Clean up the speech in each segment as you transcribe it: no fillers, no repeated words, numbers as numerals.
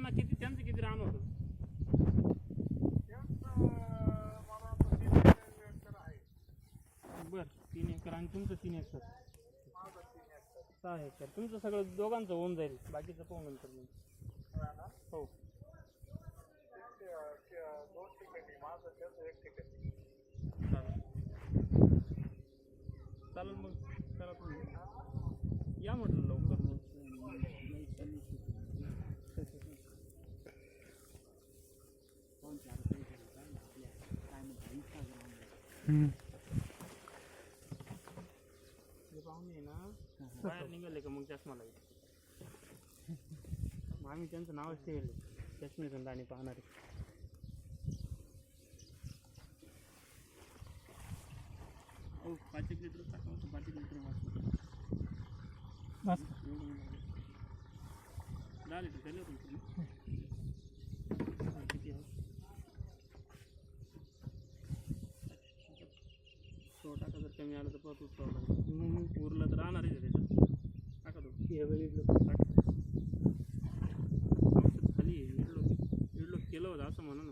त्यांना किती त्यांचं किती रान होतं? बरं 3 एकर आणि तुमचं 3 एकर 6 एकर. तुमचं सगळं दोघांचं होऊन जाईल, बाकीचं पाहू नंतर मग. हो चालेल मग करा तुम्ही. या म्हटलं लवकर मग. पाहुणे ना बाहेर निघाले का मग चष्मा लागेल. मग आम्ही त्यांचं नावच ठेवले चष्मेचं दाणी पाहणारे. हो 5 लिटर टाका होतं, 5 लिटर बस 10 लिटर केलं होतं तुम्ही. किती आहे 100 टाका. जर कमी आलं तर परत उचलावं लागेल. उरलं तर राहणारच आहे त्याच्यात. टाका तो खाली इडलोक केलं होतं असं म्हणा ना.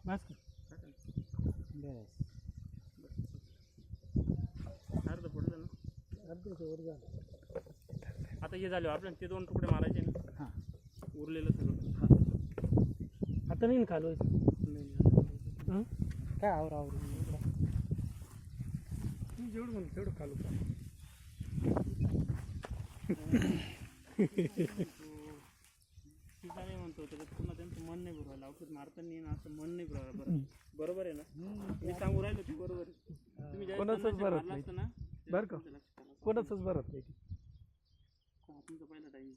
बस अर्ध पडलं ना. अर्धवर झालं. आता हे झालं आपल्याला ते 2 तुकडे मारायचे ना. हां उरलेलं सगळं. हां आता नाही खालो नाही काय आवर तुम्ही जेवढं म्हणून तेवढं खालू का. नाही म्हणतो त्याच्यात पुन्हा त्यांचं मन नाही भरवायला. औषध मारताना येईन असं मन नाही भरवायला. बरोबर आहे ना. मी सांगू राहिलो ते बरोबर आहे. तुम्ही कोणाचंच भरत नाही ना बरं का. कोणाचंच भरत नाही. तुमचा पहिला टाईम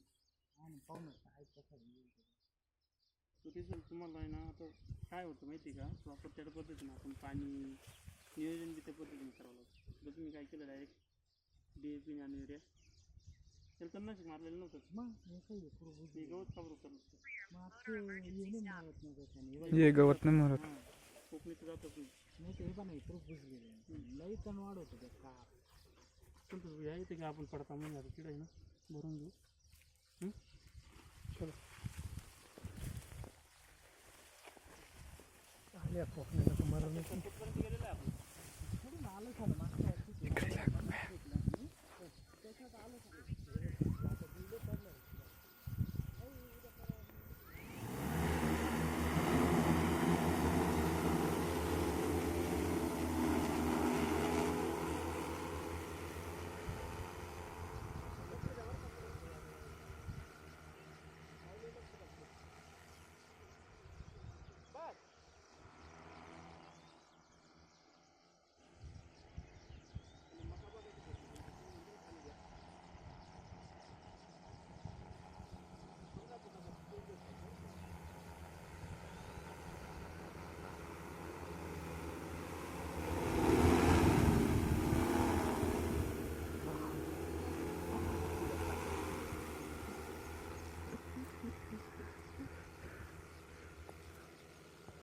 तुम्हाला आहे ना. आता काय होतं माहिती आहे का, प्रॉपर त्या पद्धतीनं आपण पाणी नियोजन बी त्या पद्धतीने करावं लागतं. जर तुम्ही काय केलं डायरेक्ट DAP आणि युरिया त्याला तणनाशक मारलेलं नव्हतं. मग गवत काबरू करत हे गवत नाही मारत. कोकणीचं जातं तुम्ही नाही ते पण नाही प्रूफ बुजलेलं लई तण वाढ होतं त्या का. तुमचं या येते का आपण पडता म्हणून तिकडे आहे ना भरून घेऊ. चलो आल्या कोकणाला तुम्हाला गेलेलं आहे आपण. आलं